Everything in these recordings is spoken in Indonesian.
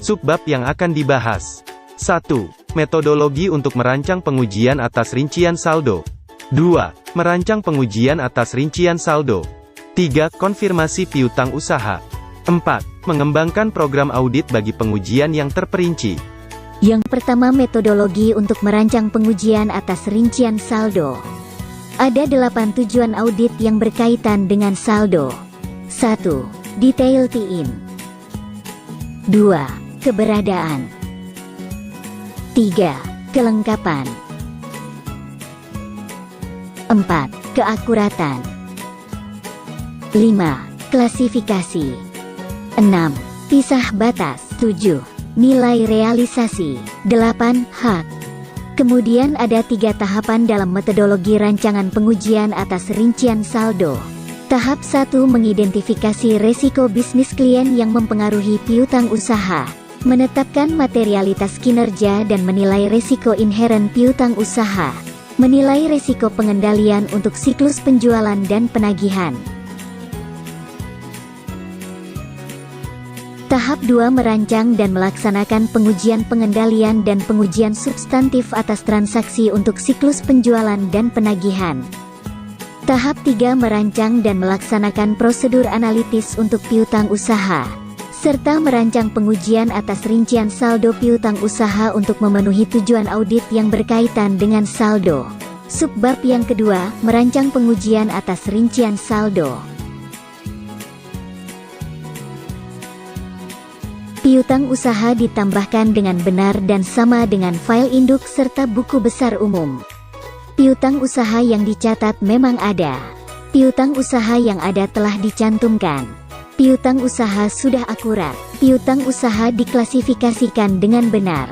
Subbab yang akan dibahas. 1. Metodologi untuk merancang pengujian atas rincian saldo. 2. Merancang pengujian atas rincian saldo. 3. Konfirmasi piutang usaha. 4. Mengembangkan program audit bagi pengujian yang terperinci. Yang pertama, metodologi untuk merancang pengujian atas rincian saldo. Ada 8 tujuan audit yang berkaitan dengan saldo. 1. Detail TIN. 2. Keberadaan. 3. Kelengkapan. 4. Keakuratan. 5. Klasifikasi. 6. Pisah batas. 7. Nilai realisasi. 8. Hak. Kemudian ada 3 tahapan dalam metodologi rancangan pengujian atas rincian saldo. Tahap 1 mengidentifikasi resiko bisnis klien yang mempengaruhi piutang usaha, menetapkan materialitas kinerja dan menilai resiko inheren piutang usaha, menilai resiko pengendalian untuk siklus penjualan dan penagihan. Tahap 2 merancang dan melaksanakan pengujian pengendalian dan pengujian substantif atas transaksi untuk siklus penjualan dan penagihan. Tahap 3 merancang dan melaksanakan prosedur analitis untuk piutang usaha, serta merancang pengujian atas rincian saldo piutang usaha untuk memenuhi tujuan audit yang berkaitan dengan saldo. Subbab yang kedua, merancang pengujian atas rincian saldo. Piutang usaha ditambahkan dengan benar dan sama dengan file induk serta buku besar umum. Piutang usaha yang dicatat memang ada. Piutang usaha yang ada telah dicantumkan. Piutang usaha sudah akurat. Piutang usaha diklasifikasikan dengan benar.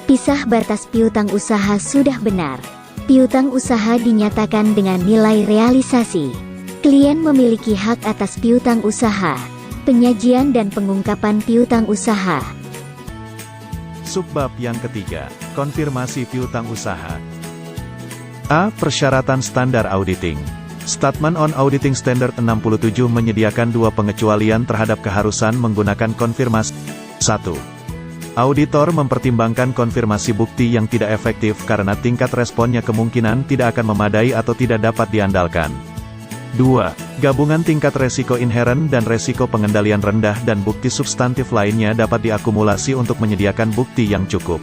Pisah batas piutang usaha sudah benar. Piutang usaha dinyatakan dengan nilai realisasi. Klien memiliki hak atas piutang usaha. Penyajian dan pengungkapan piutang usaha. Subbab yang ketiga, konfirmasi piutang usaha. A. Persyaratan standar auditing. Statement on Auditing Standard 67 menyediakan 2 pengecualian terhadap keharusan menggunakan konfirmasi. 1. Auditor mempertimbangkan konfirmasi bukti yang tidak efektif karena tingkat responnya kemungkinan tidak akan memadai atau tidak dapat diandalkan. 2. Gabungan tingkat resiko inheren dan resiko pengendalian rendah dan bukti substantif lainnya dapat diakumulasi untuk menyediakan bukti yang cukup.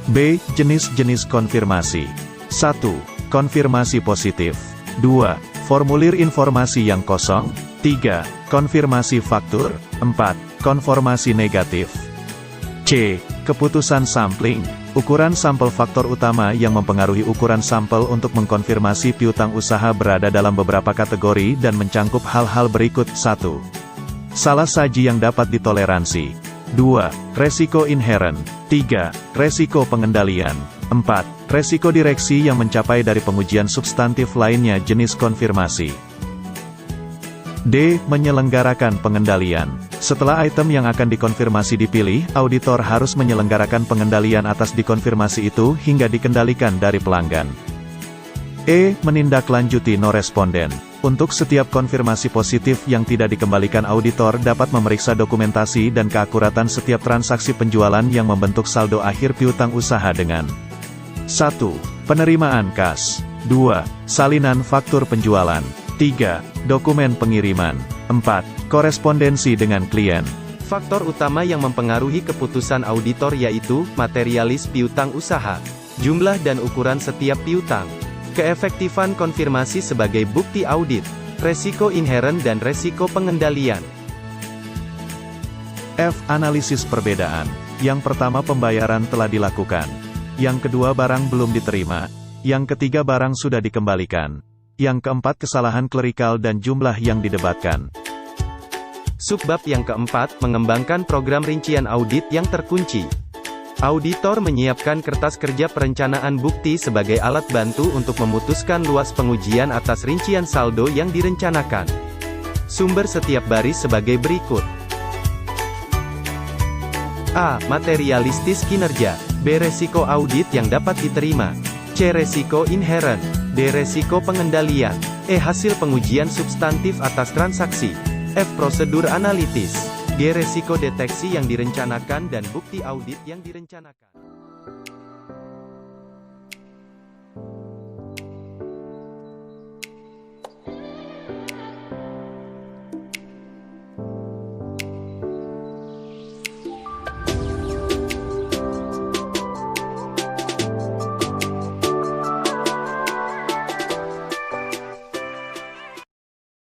B. Jenis-jenis konfirmasi. 1. Konfirmasi positif. 2. Formulir informasi yang kosong. 3. Konfirmasi faktur. 4. Konformasi negatif. C. Keputusan sampling. Ukuran sampel. Faktor utama yang mempengaruhi ukuran sampel untuk mengkonfirmasi piutang usaha berada dalam beberapa kategori dan mencangkup hal-hal berikut. 1. Salah saji yang dapat ditoleransi. 2. Resiko inheren. 3. Resiko pengendalian. 4. Resiko direksi yang mencapai dari pengujian substantif lainnya. Jenis konfirmasi. D. Menyelenggarakan pengendalian. Setelah item yang akan dikonfirmasi dipilih, auditor harus menyelenggarakan pengendalian atas dikonfirmasi itu hingga dikendalikan dari pelanggan. E. Menindaklanjuti no responden. Untuk setiap konfirmasi positif yang tidak dikembalikan, auditor dapat memeriksa dokumentasi dan keakuratan setiap transaksi penjualan yang membentuk saldo akhir piutang usaha dengan 1. Penerimaan kas. 2. Salinan faktur penjualan. 3. Dokumen pengiriman. 4. Korespondensi dengan klien. Faktor utama yang mempengaruhi keputusan auditor yaitu materialis piutang usaha, jumlah dan ukuran setiap piutang, keefektifan konfirmasi sebagai bukti audit, resiko inheren dan resiko pengendalian. F. Analisis perbedaan. Yang pertama, pembayaran telah dilakukan. Yang kedua, barang belum diterima. Yang ketiga, barang sudah dikembalikan. Yang keempat, kesalahan klerikal dan jumlah yang didebatkan. Subbab yang keempat, mengembangkan program rincian audit yang terkunci. Auditor menyiapkan kertas kerja perencanaan bukti sebagai alat bantu untuk memutuskan luas pengujian atas rincian saldo yang direncanakan. Sumber setiap baris sebagai berikut. A. Materialistis kinerja. B. Resiko audit yang dapat diterima. C. Resiko inheren. D. Resiko pengendalian. E. Hasil pengujian substantif atas transaksi. F. Prosedur analitis. G. Resiko deteksi yang direncanakan dan bukti audit yang direncanakan.